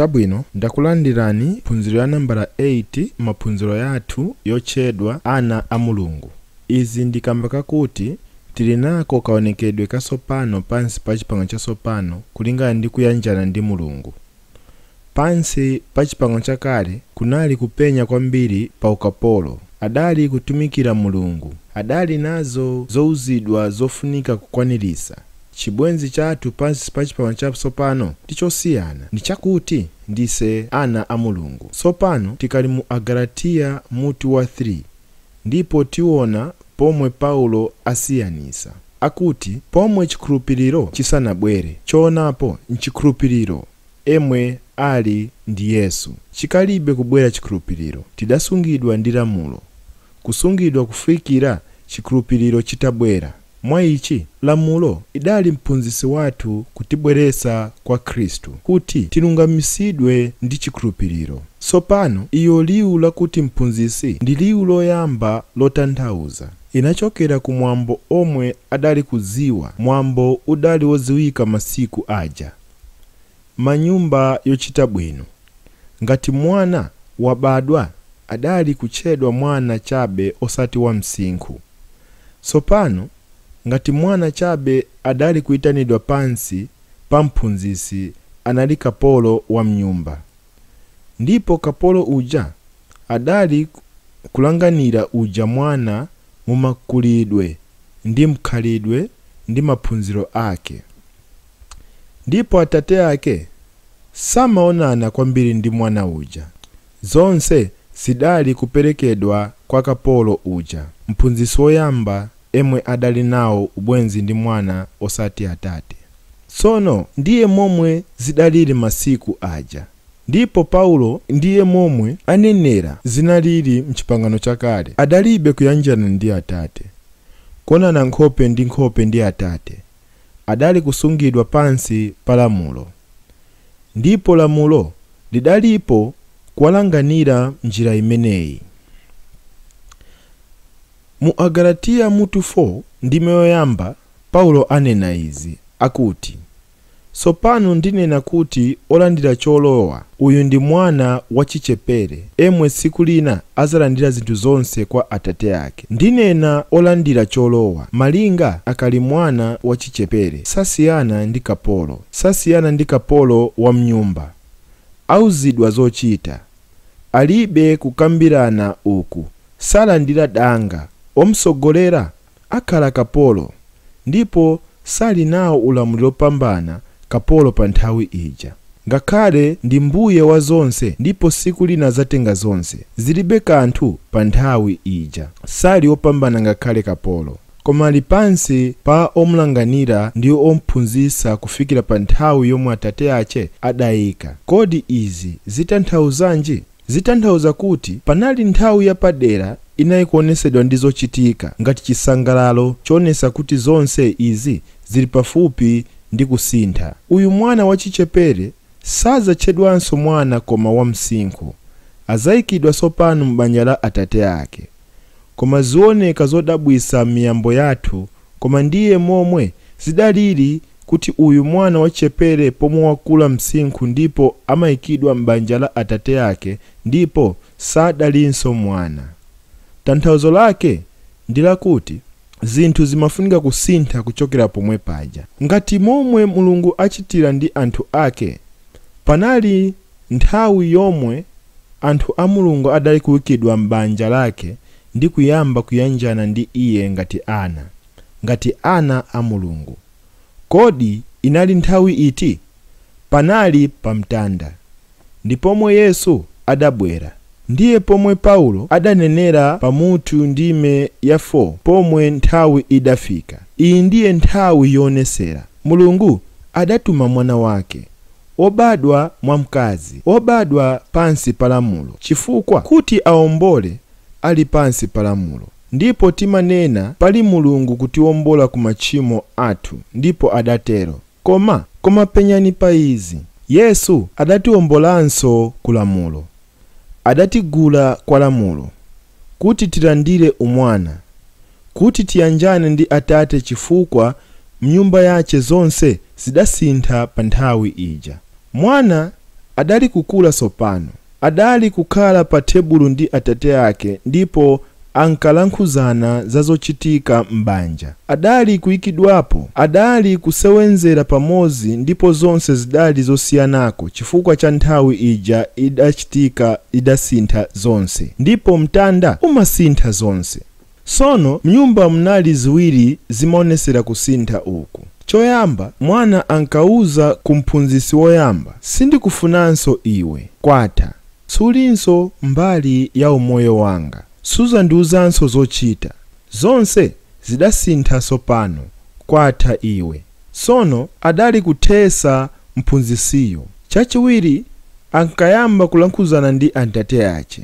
Chabwino ndakulandirani phunziro ya nambala 8 maphunziro yathu yochedwa ana a Mulungu. Izi ndikamba kakuti tili nako kaonekedwe kasopano pansi pa chipangano chasopano kulingana ndi kuyanjana ndi Mulungu. Pansi pa chipangano chakale kunali kupenya kwambiri pa ukapolo, adali kutumikira Mulungu, adali nazo zouzidwa zofunika kukwanirisa. Chibwenzi chathu pansi pa chipangano chasopano ndichosiyana, ndi chakuti ndise ana a Mulungu. Sopano tikali mu Agalatiya mutu wa 3, ndipo tiona pomwe Paulo asiyanisa. Akuti pomwe chikhulupiriro chisanabwere, chonapo nchikhulupiriro emwe ali ndi Yesu. Chikalibe kubwera chikhulupiriro, tidasungidwa ndi lamulo. Kusungidwa kufikira chikhulupiriro chitabwera. Mwa ichi lamulo idali mphunzitsi wathu kutibweresa kwa Khristu kuti tilungamisidwe ndi chikhulupiriro. Sopano iyo liwu lakuti mphunzitsi ndi liwu loyamba lotanthauza. Inachokera ku mwambo omwe adali kuziwa, mwambo udali woziwika masiku aja. Manyumba yochita bwino. Ngati mwana wabadwa adali kutchedwa mwana chabe osati wa msinkhu. Sopano ngati mwana chabe adali kuitanidwa pansi pa mphunzitsi anali kapolo wa mnyumba. Ndipo kapolo uja adali kulanganira uja mwana mumakulidwe ndi mkhalidwe ndi maphunziro ake. Ndipo atate ake samaonana kwambiri ndi mwana uja. Zonse zidali kuperekedwa kwa kapolo uja, mphunzitsi woyamba emwe adali nawo ubwenzi ndi mwana osati atate. Tsono ndiye momwe zidalili masiku aja. Ndipo Paulo ndiye momwe anenera zinalili mchipangano chakale. Adalibe kuyanjana ndi atate, konana nkhope ndi nkhope ndi atate. Adali kusungidwa pansi pa lamulo. Ndipo lamulo lidalipo kuwalanganira njira imeneyi. Mu Agalatiya mutu 4 ndime yoyamba Paulo anena izi, akuti sopano ndinena kuti olandira cholowa uyu ndi mwana wachichepere, emwe siku lina azalandira zinthu zonse kwa atate ake. Ndinena olandira cholowa malinga akali mwana wachichepere, sasiyana ndi kapolo, sasiyana ndi kapolo wa mnyumba. Auzidwa zochita, alibe kukambirana uku, salandira danga, omsogolera akhala kapolo, ndipo sali nawo ulamuliro opambana kapolo pa nthawi ija. Ngakhale ndi mbuye wa zonse, ndipo siku lina zatenga zonse, zilibe kanthu pa nthawi ija. Sali opambana ngakhale kapolo, koma ali pansi pa omulanganira ndi omphunzitsa kufikira pa nthawi yomwe atate ache adayika. Kodi izi zitanthauzanji? Zitanthauza kuti panali nthawi yapadera inayi kuonesedwa ndi zochitika ngati chisangalalo chionesa kuti zonse izi zili pafupi ndi kusintha. Uyu mwana wachichepere sazatchedwanso mwana koma wa msinkhu, azayikidwa sopano m'banja la atate ake. Koma zioneka zodabwisa miyambo yathu, koma ndiye momwe zidalili kuti uyu mwana wachichepere pomwe wakula msinkhu ndipo amayikidwa m'banja la atate ake, ndipo sadalinso mwana. Tanthauzo lake ndi lakuti zinthu zimafunika kusintha kuchokera pomwe paja. Ngati momwe Mulungu achitira ndi anthu ake, panali nthawi yomwe anthu a Mulungu adali kuyikidwa m'banja lake ndi kuyamba kuyanjana ndi iye ngati ana a Mulungu. Kodi inali nthawi iti? Panali pamtanda, ndi pomwe Yesu adabwera. Ndiye pomwe Paulo adanenera pamutu ndime ya 4 pomwe nthawi idafika. Iyi ndiye nthawi yonesera. Mulungu adatuma mwana wake, obadwa mwa mkazi, obadwa pansi pa lamulo, chifukwa kuti aombole ali pansi pa lamulo. Ndipo timanena pali Mulungu kutiwombola ku machimo athu, ndipo adatero. Koma penyani pa izi, Yesu adatiwombolanso ku lamulo. Adatigula kwa lamulo kuti tilandire umwana, kuti tiyanjane ndi atate, chifukwa mnyumba yache zonse zidasintha pa nthawi ija. Mwana adali kukula sopano. Adali kukhala pa tebulo ndi atate ake ndipo ankalankhuzana zazochitika m'banja. Adali kuyikidwapo, adali kusewenzera pamodzi ndipo zonse zidali zosiyanako chifukwa cha nthawi ija idachitika idasintha zonse. Ndipo mtanda umasintha zonse. Sono mnyumba munali ziwiri zimaonesera kusintha uku. Choyamba, mwana ankauza kumphunzitsi woyamba, sindikufunanso iwe, kwatha. Sulinso mbali ya umoyo wanga. Suzandiuzanso zochita. Zonse zidasintha sopano, kwatha iwe. Sono adali kuthesa mphunzitsiyo. Chachiwiri, ankayamba kulankhuzana ndi atate ache.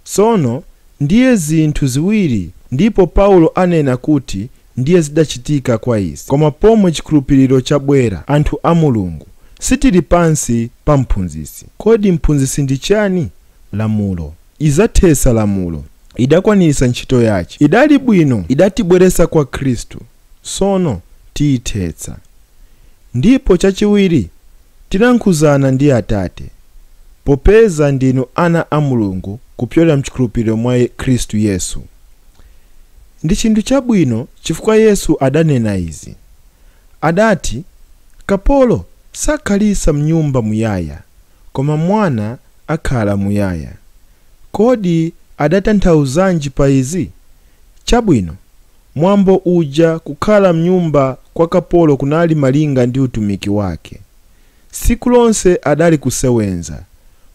Sono ndiye zinthu ziwiri ndipo Paulo anena kuti ndiye zidachitika kwa izi. Koma pomwe chikhulupiriro chabwera anthu a Mulungu, sitili pansi pa mphunzitsi. Kodi mphunzitsi ndi chani? Lamulo. Izathesa lamulo. Idakwanisa ntchito yache. Idali bwino, idatibweresa kwa Khristu. Sono tiyithetsa. Ndipo chachiwiri, tilankhuzana ndi atate. Popeza ndinu ana a Mulungu kupyola mchikhulupiriro mwa Khristu Yesu. Ndi chinthu chabwino chifukwa Yesu adanena izi. Adati, kapolo sakhalisa mnyumba muyaya, koma mwana akhala muyaya. Kodi adatanthauzanji pa izi? Chabwino, mwambo uja kukhala mnyumba kwa kapolo kunali malinga ndi utumiki wake. Siku lonse adali kusewenza,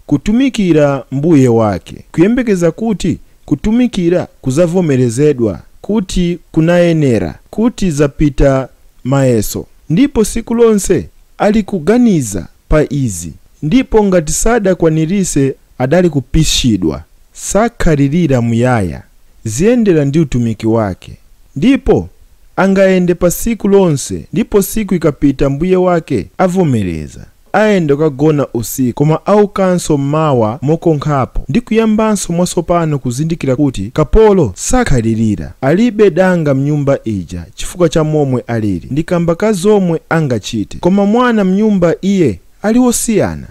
kutumikira mbuye wake, kuyembekeza kuti kutumikira kuzavomerezedwa, kuti kunayenera, kuti zapita mayeso. Ndipo siku lonse ali kuganiza pa izi. Ndipo ngati sadakwanirise adali kupishidwa. Sakhalirira muyaya, ziyendera ndi utumiki wake. Ndipo angayende pa siku lonse, ndipo siku ikapita mbuye wake avomereza. Ayende kagona usiku, koma aukanso mmawa mokonkhapo, ndi kuyambanso mwasopano kuzindikira kuti kapolo sakhalirira. Alibe danga mnyumba ija chifukwa cha momwe alili, ndi kamba ka zomwe angachite. Koma mwana mnyumba iye ali wosiyana.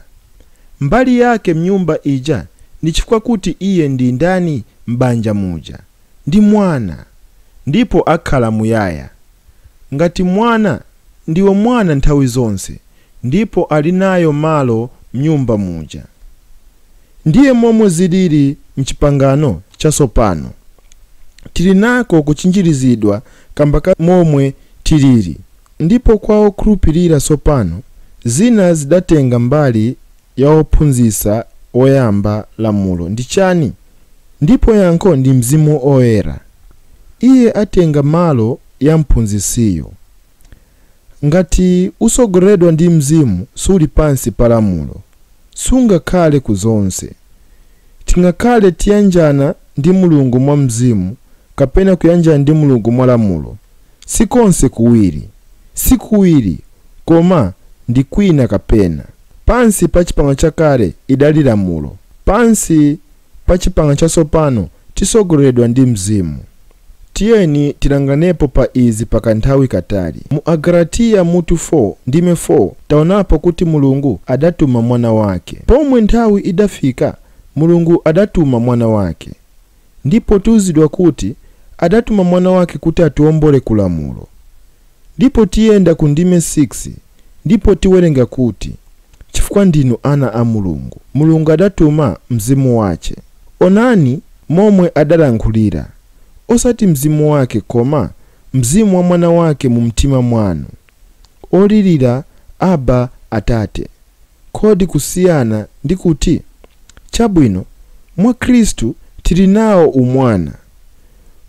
Mbali yake mnyumba ija ndi chifukwa kuti iye ndi ndani m'banja muja. Ndi mwana, ndipo akhala muyaya. Ngati mwana, ndiwo mwana nthawi zonse, ndipo ali nayo malo mnyumba muja. Ndiye momwe zilili mchipangano chasopano. Tili nako kuchinjirizidwa kamba ka momwe tilili. Ndipo kwa okhulupirira sopano, zina zidatenga mbali ya ophunzitsa oyamba lamulo. Ndi chani? Ndipo yankho ndi Mzimu Oyera. Iye atenga malo ya mphunzitsiyo. Ngati usogoleredwa ndi Mzimu, suli pansi pa lamulo. Sungakhale kuzonse. Tingakhale tiyanjana ndi Mulungu mwa Mzimu, kapena kuyanjana ndi Mulungu mwa lamulo. Sikonse kuwiri. Sikuwiri, koma ndi kwina kapena. Pansi pa chipangano chakale idali lamulo. Pansi pa chipangano chasopano tisogoleredwa ndi Mzimu. Tiyeni tilanganepo pa izi pakanthawi katali. Mu Agalatiya mutu 4 ndime 4 taonapo kuti Mulungu adatuma mwana wake. Pomwe nthawi idafika, Mulungu adatuma mwana wake. Ndipo tiuzidwa kuti adatuma mwana wake kuti atiwombole ku lamulo. Ndipo tiyenda ku ndime 6, ndipo tiwerenga kuti chifukwa ndinu ana a Mulungu, Mulungu adatuma Mzimu wache. Onani momwe adalankhulira, osati Mzimu wake koma Mzimu wa mwana wake mu mtima mwanu, olirira Aba Atate. Kodi kusiyana ndi kuti? Chabwino, mwa Khristu tili nawo umwana.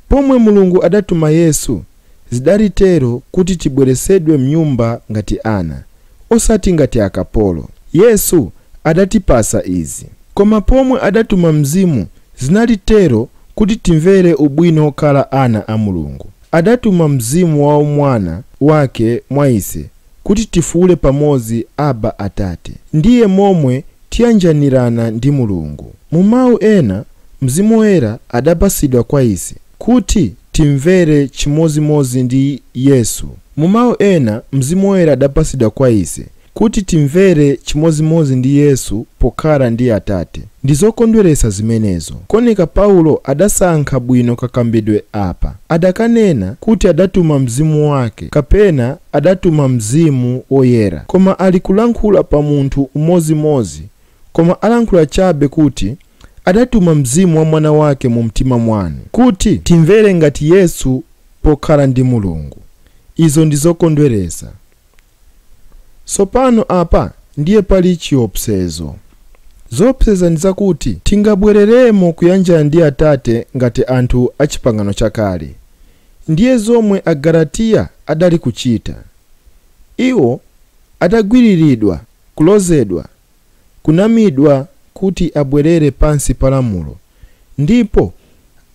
Pomwe Mulungu adatuma Yesu, zidalitero kuti tibweresedwe mnyumba ngati ana, osati ngati akapolo. Yesu adatipasa izi. Koma pomwe adatuma Mzimu, zinalitero kuti timvere ubwino okhala ana a Mulungu. Adatuma Mzimu wa umwana wake mwa ise, kuti tifuule pamodzi Aba Atate. Ndiye momwe tiyanjanirana ndi Mulungu. Mu mawu ena, Mzimu Woyera adapasidwa kwa ise, kuti timvere chimozimozi ndi Yesu. Mu mawu ena, Mzimu Woyera adapasidwa kwa ise, kuti timvere chimozimozi ndi Yesu pokhala ndi Atate. Ndizokondweresa zimenezo. Koneka Paulo adasankha bwino kakambidwe apa. Adakanena kuti adatuma mzimu wake kapena adatuma mzimu woyera. Koma ali kulankhula pa munthu umozimozi. Koma alankhula chabe kuti adatuma mzimu wa mwana wake mu mtima mwanu kuti timvere ngati Yesu pokhala ndi Mulungu. Izo ndizokondweresa. Sopano apa ndiye pali chiopsezo. Zopseza ndizakuti tingabwereremo kuyanjana ndi Atate ngati anthu achipangano chakale. Ndiye zomwe Agalatiya adali kuchita. Iwo adagwiriridwa, kulozedwa, kunamidwa kuti abwerere pansi pa lamulo. Ndipo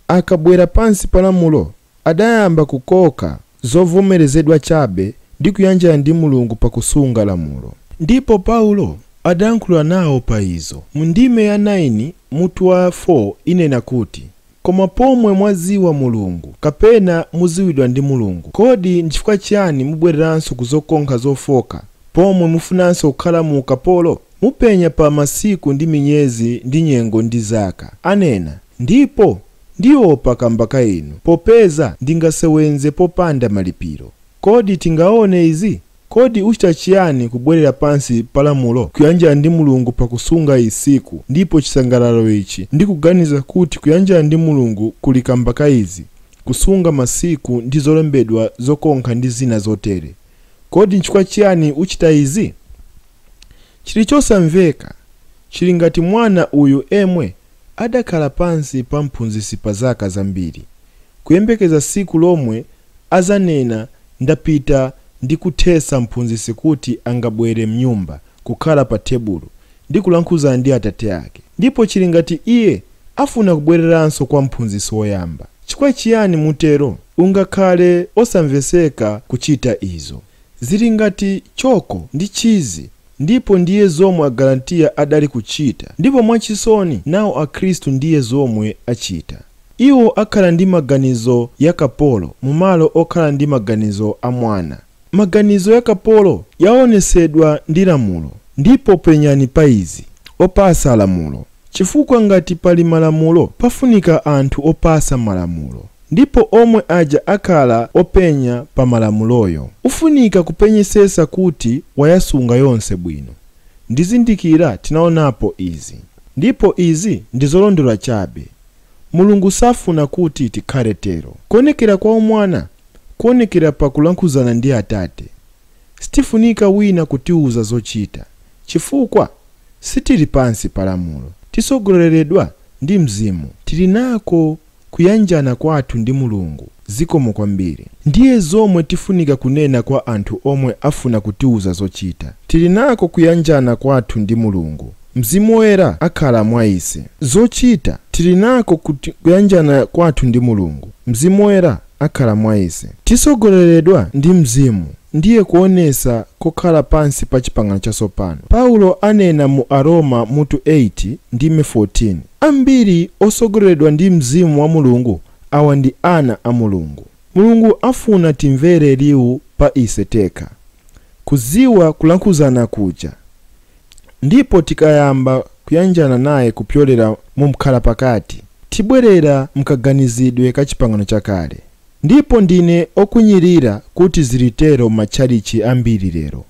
akabwera pansi pa lamulo adayamba kukoka zovomerezedwa chabe ndi kuyanjana ndi Mulungu pakusunga lamulo. Ndipo Paulo adankhula nawo pa izo. Mu ndime ya 9 mutu wa 4 inena kuti, koma pomwe mwaziwa Mulungu kapena muziwidwa ndi Mulungu, kodi nchifukwa chiyani mubwereranso kuzokonkha zofoka pomwe mufunanso kukhala mu ukapolo? Mupenya pa masiku ndi minyezi ndi nyengo ndi zaka. Anena, ndipo ndiopa kamba ka inu, popeza ndingasewenze popanda malipiro. Kodi tingaone izi? Kodi uchita chiyani kubwerera pansi pa lamulo kuyanjana ndi Mulungu pakusunga isiku ndipo chisangalalo ichi ndi kuganiza kuti kuyanjana ndi Mulungu kuli kamba ka izi, kusunga masiku ndi zolembedwa zokonkha ndi zina zotere? Kodi nchifukwa chiyani uchita izi? Chili chosamveka chili ngati mwana uyu emwe adakhala pansi pa mphunzitsi pa zaka zambiri, kuyembekeza siku lomwe azanena ndapita ndi kuthesa mphunzitsi kuti angabwere mnyumba kukhala pa tebulo ndi kulankhuzana ndi Atate ake. Ndipo chili ngati iye afuna kubwereranso kwa mphunzitsi woyamba. Chifukwa chiyani mutero? Ungakhale osamveseka kuchita izo. Zili ngati choko ndi chizi. Ndipo ndiye zomwe Agalatiya adali kuchita. Ndipo mwachisoni nawo Akhristu ndiye zomwe achita. Iwo akhala ndi maganizo ya kapolo mumalo okhala ndi maganizo a mwana. Maganizo ya kapolo yaonesedwa ndi lamulo. Ndipo penyani pa izi opasa lamulo. Chifukwa ngati pali malamulo pafunika anthu opasa malamulo. Ndipo omwe aja akhala openya pa malamuloyo ufunika kupenyesesa kuti wayasunga yonse bwino. Ndizindikira tinaonapo izi. Ndipo izi ndizolondola chabe. Mulungu safuna kuti tikhale tero. Kuonekera kwa mwana kuonekera pa kulankhuzana ndi Atate. Sitifunika wina kutiuza zochita. Chifukwa sitili pansi pa lamulo. Tisogoleredwa ndi Mzimu. Tili nako kuyanjana kwathu ndi Mulungu zikomo kwambiri. Ndiye zomwe tifunika kunena kwa anthu omwe afuna kutiuza zochita. Tili nako kuyanjana kwathu ndi Mulungu. Mzimu woyera akhala mwa ise. Zochita tili nako kuyanjana kwathu ndi Mulungu. Mzimu woyera akhala mwa ise. Tisogoleredwa ndi Mzimu ndiye kuonesa kokhala pansi pa chipangano chasopano. Paulo anena mu Aroma mutu 8 ndime 14. Ambiri osogoleredwa ndi Mzimu wa Mulungu awa ndi ana a Mulungu. Mulungu afuna timvere liwu pa ise teka. Kuziwa kulankhuzana kuja. Ndipo tikayamba kuyanjana naye kupyolera mu mkhala pakati, tibwerera mkaganizidwe ka chipangano chakale. Ndipo ndine okunyirira kuti zilitero matchalichi ambiri lero.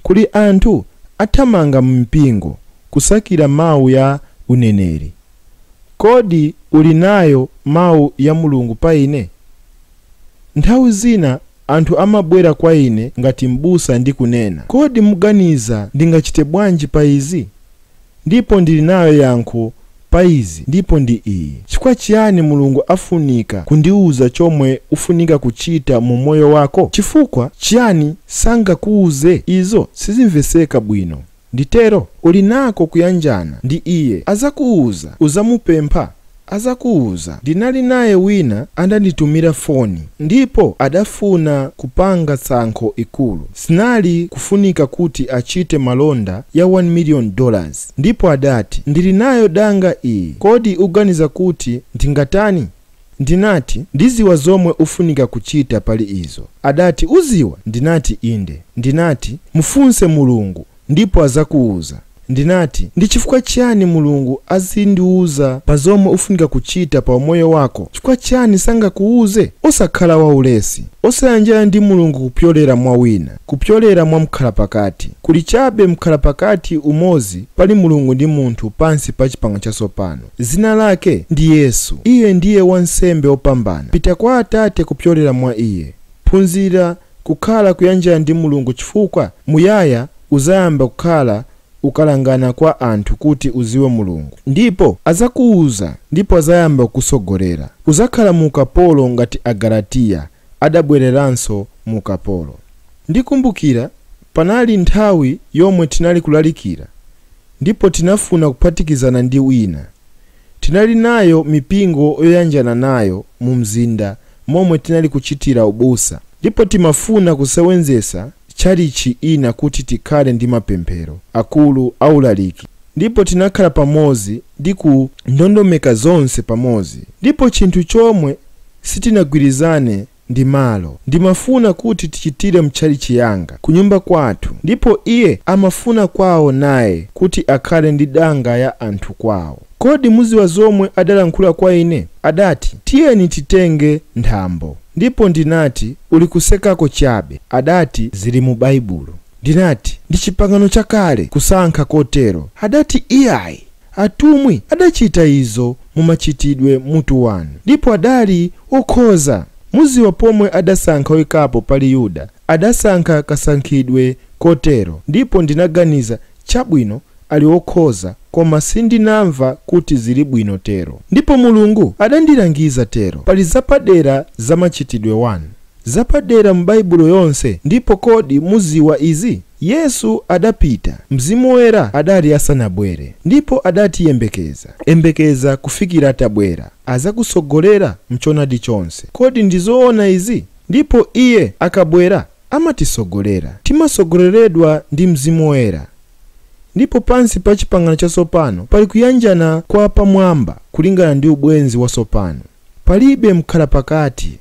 Kuli anthu athamanga mpingo kusakira mawu ya uneneri. Kodi uli nayo mawu ya Mulungu pa ine? Nthawi zina anthu amabwera kwa ine ngati mbusa ndi kunena, kodi muganiza ndingachite bwanji pa izi? Ndipo ndili nayo yankho pa izi, ndipo ndi iyi. Chifukwa chiyani Mulungu afunika kundiuza chomwe ufunika kuchita mu moyo wako? Chifukwa chiyani sangakuuze izo sizimveseka bwino? Nditero uli nako kuyanjana ndi iye, azakuuza. Uzamupempha, azakuuza. Ndinali naye wina andanditumira foni, ndipo adafuna kupanga sankho ikulu. Sinali kufunika kuti achite malonda ya $1 million. Ndipo adati, ndili nayo danga iyi, kodi uganiza kuti ndingatani? Ndinati, ndiziwa zomwe ufunika kuchita pali izo. Adati, uziwa? Ndinati, inde. Ndinati, mufunse Mulungu ndipo azakuuza. Ndinati, ndi chifukwa chiyani Mulungu azindiuza pa zomwe ufunika kuchita pa moyo wako? Chifukwa chiyani sangakuuze? Osakhala waulesi, osayanjana ndi Mulungu kupyolera mwa wina, kupyolera mwa mkhalapakati. Kuli chabe mkhalapakati umozi pali Mulungu ndi munthu pansi pa chipangano chatsopano. Zina lake ndi Yesu. Iye ndiye wansembe opambana. Pita kwa Atate kupyolera mwa iye. Phunzira kukhala kuyanjana ndi Mulungu chifukwa muyaya uzayamba kukhala ukalangana kwa anthu kuti uziwe Mulungu. Ndipo azakuuza ndipo azayamba kusogolera. Uzakhala mu ukapolo ngati Agalatiya adabwereranso mu ukapolo. Ndikumbukira panali nthawi yomwe tinali kulalikira ndipo tinafuna kuphatikizana ndi wina. Tinali nayo mipingo yoyanjana nayo mu mzinda momwe tinali kuchitira ubusa, ndipo timafuna kusewenzesa chalichi ina kuti tikhale ndi mapemphero akulu aulaliki. Ndipo tinakhala pamozi ndi ku ndondomeka zonse pamozi. Ndipo chinthu chomwe sitinagwirizane ndi malo. Ndimafuna kuti tichitire mchalichi yanga ku nyumba kwathu, ndipo iye amafuna kwawo naye kuti akhale ndi danga ya anthu kwawo. Kodi muziwa zomwe adalankhula kwa ine? Adati, tiyeni titenge nthambo. Ndipo ndinati, uli kusekako chabe. Adati, zili mu Baibulo. Ndinati, ndi chipangano chakale kusankha kotero. Adati, iyayi, atumwi adachita izo mu machitidwe mutu 1. Ndipo adali okhoza. Muziwa pomwe adasankha wekapo pali Yuda, adasankha kasankhidwe kotero. Ndipo ndinaganiza, chabwino ali okhoza, koma sindinamva kuti zili bwino tero. Ndipo Mulungu adandilangiza tero. Pali zapadera za machitidwe 1, zapadera m'Baibulo yonse. Ndipo kodi muziwa izi? Yesu adapita, Mzimu Woyera adali asanabwere. Ndipo adati, yembekeza kufikira atabwera, azakusogolera mchonadi chonse. Kodi ndizoona izi? Ndipo iye akabwera amatisogolera. Timasogoleredwa ndi Mzimu Woyera. Ndipo pansi pa chipangano chatsopano pali kuyanjana kwa pamwamba kulingana ndi ubwenzi watsopano. Palibe mkhalapakati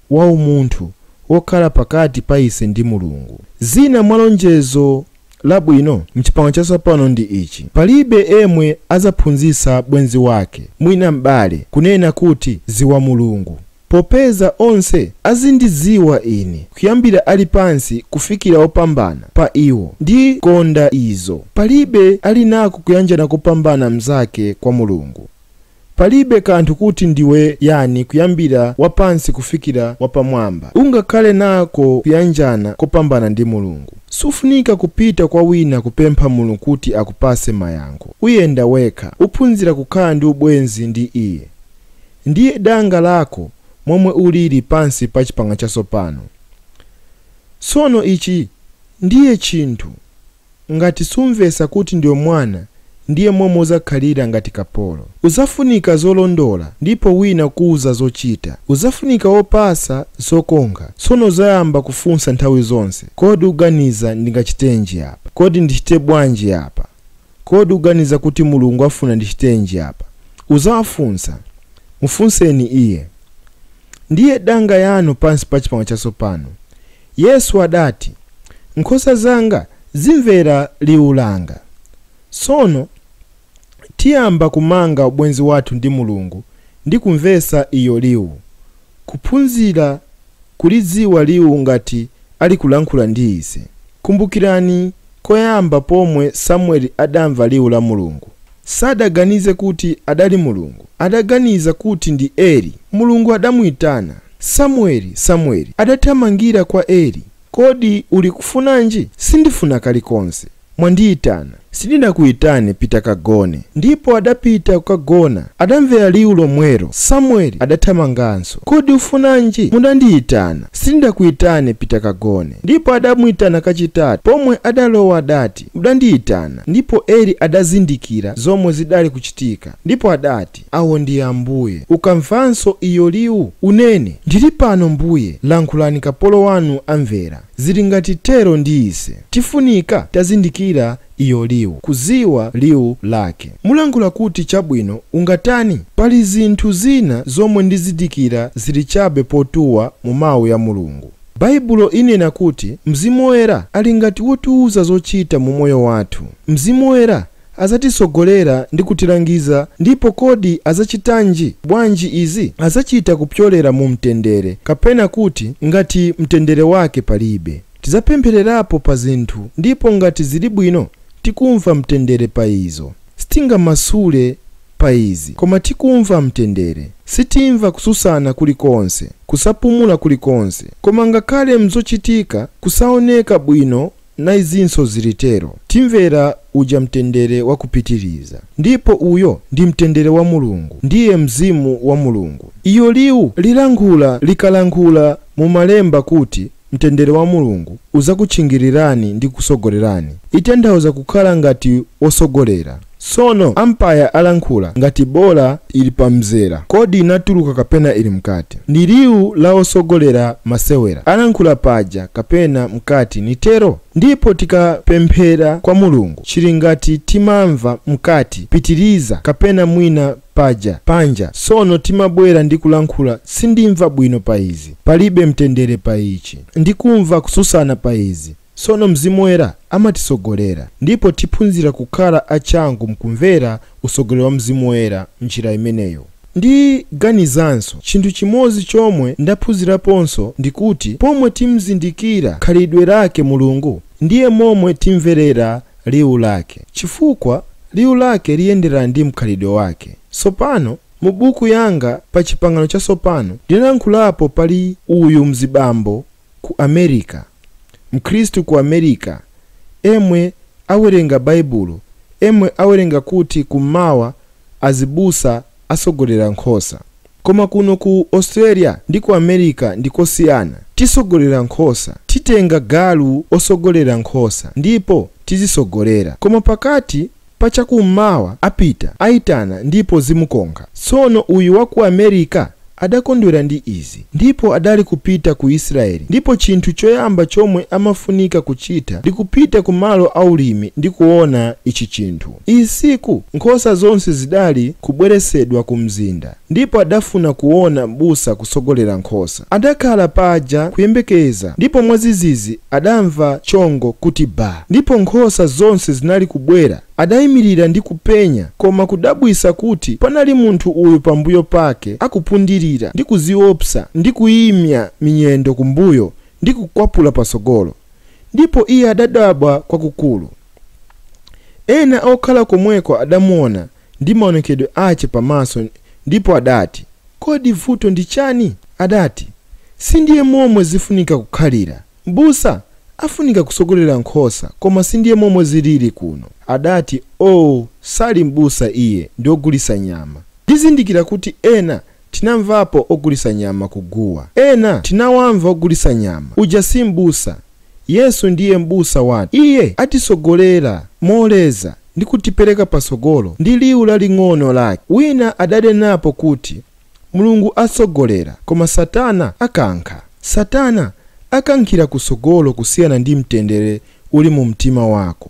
wa umunthu wokhala pakati pa ise ndi Mulungu. Zina mwalonjezo labwino mchipangano chatsopano ndi ichi: palibe emwe azaphunzitsa bwenzi wake, mwina m'bale, kunena kuti ziwa Mulungu, popeza onse azindiziwa ine, kuyambira ali pansi kufikira opambana pa iwo. Ndi konda izo. Palibe ali nako kuyanjana kopambana mzake kwa Mulungu. Palibe kanthu kuti ndiwe yani kuyambira wapansi kufikira wapamwamba ungakhale nako kuyanjana kopambana ndi Mulungu. Sufunika kupita kwa wina kupempha Mulungu kuti akupase mayankho. Uyenda wekha, uphunzira kukhala ndi ubwenzi ndi iye. Ndiye danga lako momwe ulili pansi pa chipangano chatsopano. Sono ichi ndiye chinthu. Ngati sumvesa kuti ndiwe mwana, ndiye momwe uzakhalira ngati kapolo. Uzafunika zolondola ndipo wina kuuza zochita. Uzafunika wopasa zokonga. Sono uzayamba kufunsa nthawi zonse, kodi uganiza ndingachitenji apa? Kodi ndichite bwanji apa? Kodi uganiza kuti Mulungu afuna ndichitenji apa? Uzawafunsa. Mufunseni iye. Ndiye danga yanu pansi pa chipangano chatsopano. Yesu adati, nkhosa zanga zimvera liwu langa. Sono tiyamba kumanga ubwenzi wathu ndi Mulungu ndi kumvesa iyo liwu, kuphunzira kulidziwa liwu ngati ali kulankhula ndi ise. Kumbukirani koyamba pomwe Samueli adamva liwu la Mulungu. Sadaganize kuti adali Mulungu, adaganiza kuti ndi Eli. Mulungu adamuyitana, Samueli, Samueli. Adathamangira kwa Eli. Kodi uli kufunanji? Sindifuna kalikonse. Mwandiyitana. Sindinakuyitane, pita kagone. Ndipo adapita kukagona. Adamvera liwu lomwero. Samueli adathamanganso. Kodi ufunanji? Mundandiyitana. Sindinakuyitane, pita kagone. Ndipo adamuyitana kachitatu. Pomwe adalowa adati, mudandiyitana. Ndipo Eli adazindikira zomwe zidali kuchitika. Ndipo adati, awo ndi Ambuye. Ukamvanso iyo liwu, unene, ndili pano Mbuye, lankhulani kapolo wanu amvera. Zili ngati tero ndi ise. Tifunika tazindikira iyo liwu. liwu, kuziwa liwu lake. Mulankhula kuti chabwino ungatani? Pali zinthu zina zomwe ndizidikira zili chabe potuwa mu mawu ya Mulungu. Baibulo inena kuti Mzimu Woyera ali ngati wotiuza zochita mu moyo wathu. Mzimu Woyera azatisogolera ndi kutilangiza, ndipo kodi azachitanji bwanji izi? Azachita kupyolera mu mtendere, kapena kuti ngati mtendere wake palibe. Tizapemphererapo pa zinthu, ndipo ngati zili bwino tikumva mtendere pa izo. Sitingamasule pa izi, koma tikumva mtendere. Sitimva kususana kulikonse, kusapumula kulikonse, koma ngakhale mzochitika kusaoneka bwino na izinso zilitero, timvera uja mtendere wa kupitiriza. Ndipo uyo ndi mtendere wa Mulungu, ndiye Mzimu wa Mulungu. Iyo liwu lilankhula likalankhula mu malemba kuti mtendere wa Mulungu uzakutchingirirani ndi kusogolerani, itanthauza kukhala ngati osogolera. Sono ampaya alankhula ngati bola ili pamzera, kodi inatuluka kapena ili mkati. Ndi liwu la osogolera masewera, alankhula paja kapena mkati nitero. Ndipo tikapemphera kwa Mulungu chili ngati timamva mkati pitiriza kapena mwina paja panja, sono timabwera ndi kulankhula sindimva bwino pa izi, palibe mtendere pa ichi, ndikumva kususana pa izi. Sono Mzimu Woyera amatisogolera, ndipo tiphunzira kukhala achangu mkumvera usogolero wa Mzimu Woyera njira imeneyo. Ndi ganizanso chinthu chimodzi chomwe ndaphunziraponso ndikuti pomwe timzindikira khalidwe lake Mulungu, ndiye momwe timverera liwu lake, chifukwa liwu lake liyendera ndi mkhalidwe wake. Sopano mu buku yanga pa chipangano cha sopano ndinalankhulapo pali uyu mzibambo ku Amerika, Mkristu ku Amerika, emwe awerenga Baibulo, emwe awerenga kuti kummawa azibusa asogolera nkhosa. Koma kuno ku Australia ndi ku Amerika ndikosiyana, tisogolera nkhosa, titenga galu osogolera nkhosa ndipo tizisogolera, koma pakati pachakummawa apita aitana ndipo zimukonga. Sono uyu wa ku Amerika adakondwera ndi izi, ndipo adali kupita ku Israeli, ndipo chinthu choyamba chomwe amafunika kuchita ndi kupita ku malo aulimi ndi kuona ichi chinthu. Isiku nkhosa zonse zidali kubweresedwa ku mzinda, ndipo adafuna kuona mbusa kusogolera nkhosa. Adakhala paja kuyembekeza, ndipo mwazizizi adamva chongo kuti ba, ndipo nkhosa zonse zinali kubwera. Adayimirira ndi kupenya, koma kudabwisa kuti panali munthu uyu pambuyo pake akupundirira ndi kuziopsa ndi kuyimya minyendo kumbuyo ndi kukwapula pasogolo. Ndipo iye adadabwa kwakukulu. Ena okhala komweko adamuona ndi maonekedwe ache pamaso, ndipo adati, kodi vuto ndi chani? Adati, sindiye momwe zifunika kukhalira. Mbusa afunika kusogolera nkhosa, koma sindiye momwe zilili kuno. Adati, sali mbusa iye, ndi ogulisa nyama. Ndizindikira kuti ena tinamvapo ogulisa nyama kuguwa, ena tinawamva ogulisa nyama. Uja si mbusa, Yesu ndiye mbusa wathu. Iye atisogolera moleza ndi kutipereka pasogolo ndi liwu laling'ono lake. Wina adanenapo kuti Mulungu asogolera, koma Satana akankha. Satana akankhira kusogolo kusiyana ndi mtendere uli mu mtima wako.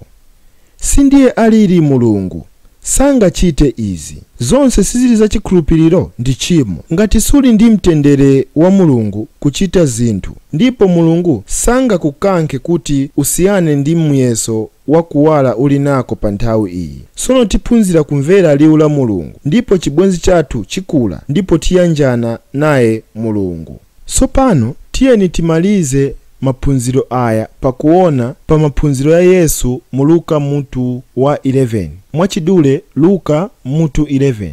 Sindiye alili Mulungu, sangachite izi. Zonse sizili za chikhulupiriro ndi chimo. Ngati suli ndi mtendere wa Mulungu kuchita zinthu, ndipo Mulungu sangakukankhe kuti usiyane ndi muyeso wa kuwala uli nako pa nthawi iyi. Sono tiphunzira kumvera liwu la Mulungu, ndipo chibwenzi chathu chikula, ndipo tiyanjana naye Mulungu. Sopano tiyeni timalize maphunziro aya pakuona pa maphunziro ya Yesu mu Luka mutu wa 11. Mwachidule Luka mutu 11.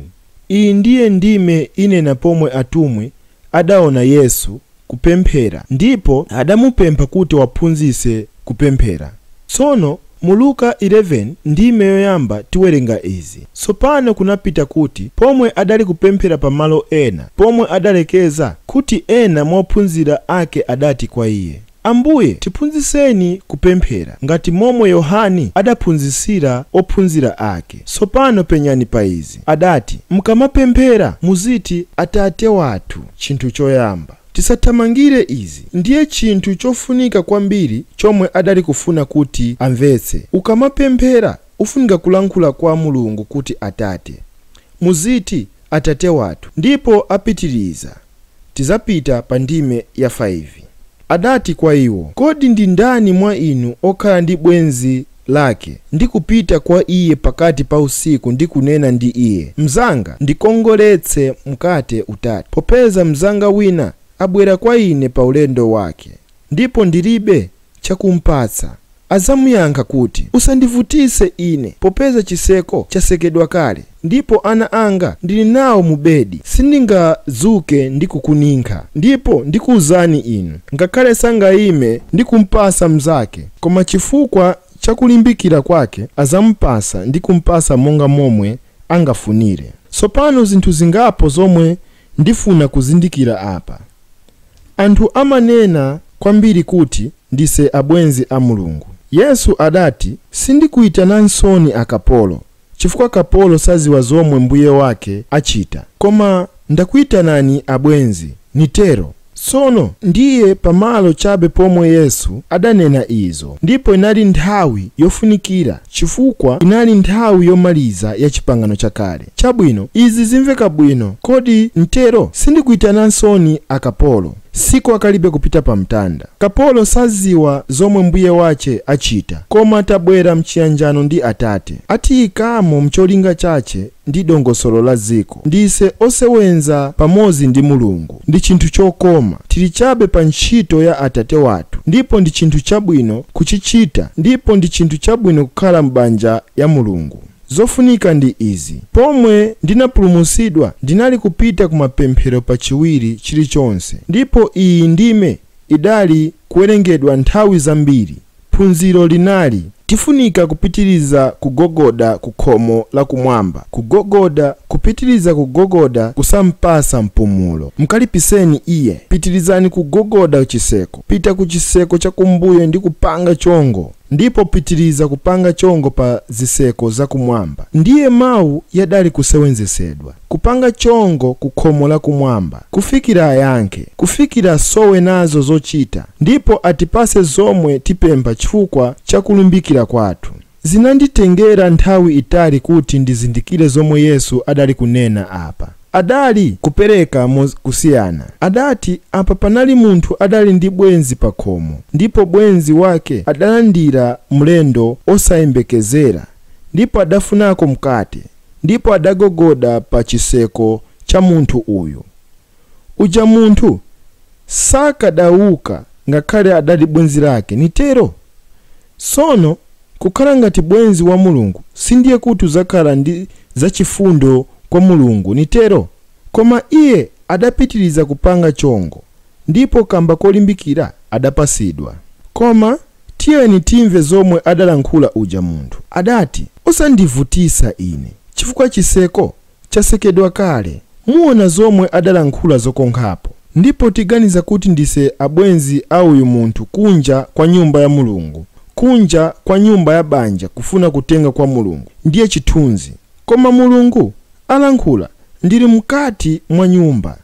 Iyi ndiye ndime inena pomwe atumwi adaona Yesu kupemphera, ndipo adamupempha kuti waphunzitse kupemphera. Sono mu Luka 11 ndime yoyamba tiwerenga izi. Sopano kunapita kuti pomwe adali kupemphera pa malo ena, pomwe adalekeza kuti ena mwa ophunzira ake adati kwa iye, Ambuye, tiphunzitseni kupemphera ngati momwe Yohane adaphunzitsira ophunzira ake. Sopano penyani pa izi. Adati, mukamapemphera muziti Atate wathu. Chinthu choyamba tisathamangire izi, ndiye chinthu chofunika kwambiri chomwe adali kufuna kuti amvetse. Ukamapemphera ufunika kulankhula kwa Mulungu kuti Atate. Muziti Atate wathu. Ndipo apitiriza. Tizapita pa ndime ya 5. Adati kwa iwo, kodi ndi ndani mwa inu okhala ndi bwenzi lake ndi kupita kwa iye pakati pa usiku ndi kunena ndi iye, mzanga ndikongoletse mkate utatu, popeza mzanga wina abwera kwa ine pa ulendo wake, ndipo ndilibe chakumpatsa? Azamuyankha kuti, usandivutise ine, popeza chiseko chasekedwa kale, ndipo ana anga ndili nawo mu bedi, sindingazuke ndi kukuninkha. Ndipo ndikuwuzani inu, ngakhale sangayime ndi kumpasa mnzake, koma chifukwa chakulimbikira kwake azampasa ndi kumpasa monga momwe angafunire. Tsopano zinthu zingapo zomwe ndifuna kuzindikira apa. Anthu amanena kwambiri kuti ndise abwenzi a Mulungu. Yesu adati, sindikuyitanansoni akapolo, chifukwa kapolo saziwa zomwe mbuye wake achita, koma ndakuyitanani abwenzi, nitero. Sono ndiye pamalo chabe pomwe Yesu adanena izo, ndipo inali nthawi yofunikira chifukwa inali nthawi yomaliza ya chipangano chakale. Chabwino, izi zimveka bwino. Kodi ntero sindikuyitanansoni akapolo, siku akalibe kupita pa mtanda. Kapolo saziwa zomwe mbuye wace achita, koma tabwera mchiyanjano ndi Atate, atiyikamo mcholinga chache ndi dongosolo la ziko. Ndise osewenza pamozi ndi Mulungu. Ndi chinthu chokoma, tili chabe pa ntchito ya Atate wathu, ndipo ndi chinthu chabwino kuchichita, ndipo ndi chinthu chabwino kukhala m'banja ya Mulungu. Zofunika ndi izi. Pomwe ndinapulumutsidwa ndinali kupita kumapemphero pachiwiri chilichonse, ndipo iyi ndime idali kuwerengedwa nthawi zambiri. Phunziro linali tifunika kupitiriza kugogoda ku khomo la kumwamba. Kupitiriza kugogoda kusampasa mpumulo. Mkalipiseni iye. Pitirizani kugogoda chiseko. Pita ku chiseko chakumbuyo ndi kupanga chongo, ndipo pitiriza kupanga chongo pa ziseko za kumwamba. Ndiye mawu yadali kusewenzesedwa. Kupanga chongo ku khomo la kumwamba, kufikira ayanke, kufikira sowe nazo zochita, ndipo atipase zomwe tipempha chifukwa chakulumbikira kwathu. Zinanditengera nthawi itali kuti ndizindikire zomwe Yesu adali kunena apa. Adali kupereka kusiyana. Adati apa panali munthu adali ndi bwenzi pa khomo, ndipo bwenzi wake adalandira mlendo osayembekezera, ndipo adafunako mkate, ndipo adagogoda pa chiseko cha munthu uyu. Uja munthu sakadauka ngakhale adali bwenzi lake, nitero. Sono kukhala ngati bwenzi wa Mulungu sindiye kuti uzakhala ndi zachifundo kwa Mulungu, nitero. Koma iye adapitiriza kupanga chongo, ndipo kamba kolimbikira adapasidwa. Koma tiyeni timve zomwe adalankhula uja munthu. Adati, usandivutisa ine, chifukwa chiseko chasekedwa kale. Muona zomwe adalankhula zokonkhapo. Ndipo tiganiza kuti ndise abwenzi a uyu munthu kunja kwa nyumba ya Mulungu, kunja kwa nyumba ya banja kufuna kutenga kwa Mulungu. Ndiye chithunzi. Koma Mulungu alankhula, ndili mkati mwa nyumba,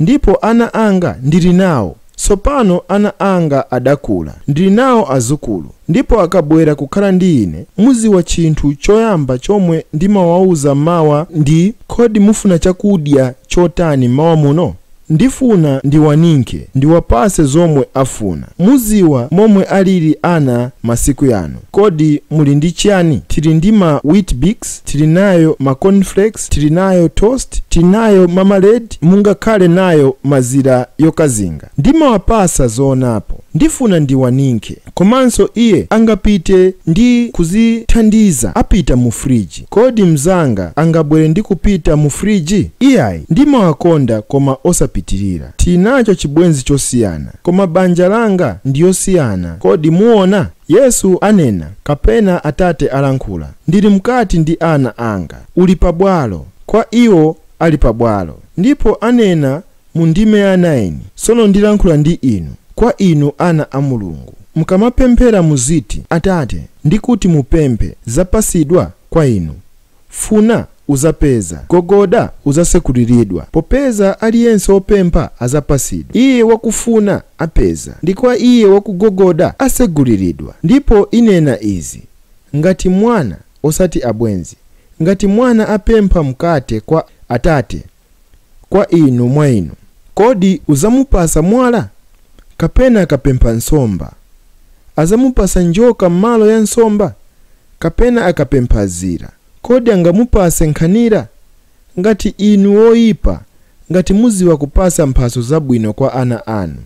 ndipo ana anga ndili nawo. Tsopano ana anga adakula, ndili nawo azukulu, ndipo akabwera kukhala ndi ine, muziwa chinthu choyamba chomwe ndimawawuza mawa ndi, kodi mufuna chakudya chotani mawa muno? Ndifuna ndiwaninke, ndiwapase zomwe afuna. Muziwa momwe alili ana masiku yano. Kodi muli ndi chiyani? Tili ndi ma Weet-Bix, tili nayo ma cornflakes, tili nayo toast, tili nayo marmalade, mungakhale nayo mazira yokazinga. Ndimawapasa zoonapo. Ndifuna ndiwaninke. Komanso iye angapite ndi kuzithandiza apita mu friji. Kodi mzanga angabwere ndi kupita mu friji? Iyayi, ndimawakonda koma osapitirira. Tinacho chibwenzi chosiyana, koma banja langa ndiyosiyana. Kodi muona? Yesu anena, kapena Atate alankhula, ndili mkati ndi ana anga. Uli pabwalo, kwa iwo ali pabwalo. Ndipo anena mu ndime ya 9, sono ndilankhula ndi inu, kwa inu ana a Mulungu. Mukamapemphera muziti, Atate, ndikuti mupemphe zapasidwa kwa inu. Funa uzapeza, gogoda uzasekuliridwa. Popeza aliyense opempha azapasidwa. Iye wakufuna apeza, ndi kwa iye wakugogoda aseguliridwa. Ndipo inena izi, ngati mwana osati abwenzi. Ngati mwana apempha mkate kwa Atate, kwa inu mwa inu, kodi uzamupasa mwala? Kapena akapempha nsomba, azamupasa njoka m'malo ya nsomba? Kapena akapempha zira, kodi angamupase nkhanira? Ngati inu oyipa, ngati muziwa kupasa mphaso zabwino kwa ana anu,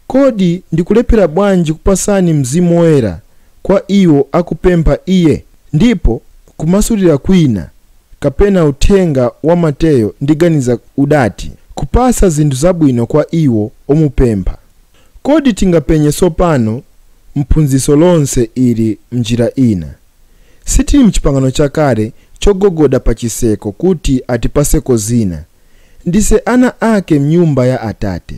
kodi ndikulephera bwanji kupasani Mzimu Woyera kwa iwo akupempha Iye? Ndipo kumasulira kwina kapena uthenga wa Mateyo ndiganiza udati kupasa zinthu zabwino kwa iwo omupempha. Kodi tingapenye sopano mphunzitso lonse ili mnjira ina? Sitili mchipangano chakale chogogoda pa chiseko kuti atipaseko zina. Ndise ana ake mnyumba ya Atate.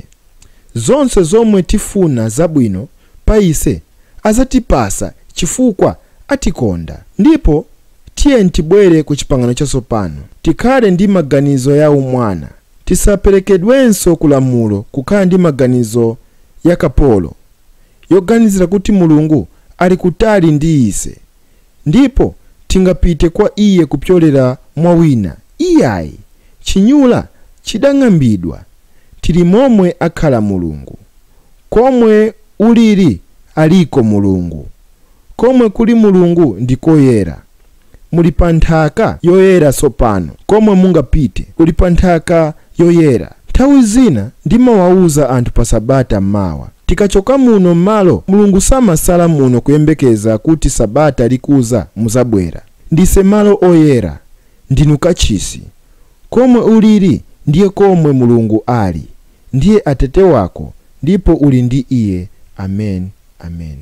Zonse zomwe tifuna zabwino pa ise azatipasa chifukwa atikonda. Ndipo tiye tibwere ku chipangano chasopano, tikhale ndi maganizo ya umwana. Tisaperekedwenso kulamulo kukhala ndi maganizo ya kapolo, yoganizira kuti Mulungu ali kutali ndi ise, ndipo tingapite kwa Iye kupyolera mwa wina. Iyayi, chinyula chidang'ambidwa, tili momwe akhala Mulungu. Komwe ulili aliko Mulungu. Komwe kuli Mulungu ndikoyera. Muli pa nthaka yoyera sopano, komwe mungapite kuli pa nthaka yoyera. Nthawi zina ndimawawuza anthu pa Sabata mmawa, tikachoka muno m'malo Mulungu samasala muno kuyembekeza kuti Sabata likuza muzabwera. Ndise malo oyera, ndinu kachisi. Komwe ulili ndiye komwe Mulungu ali, ndiye Atate wako, ndipo uli ndi Iye. Amen, amen.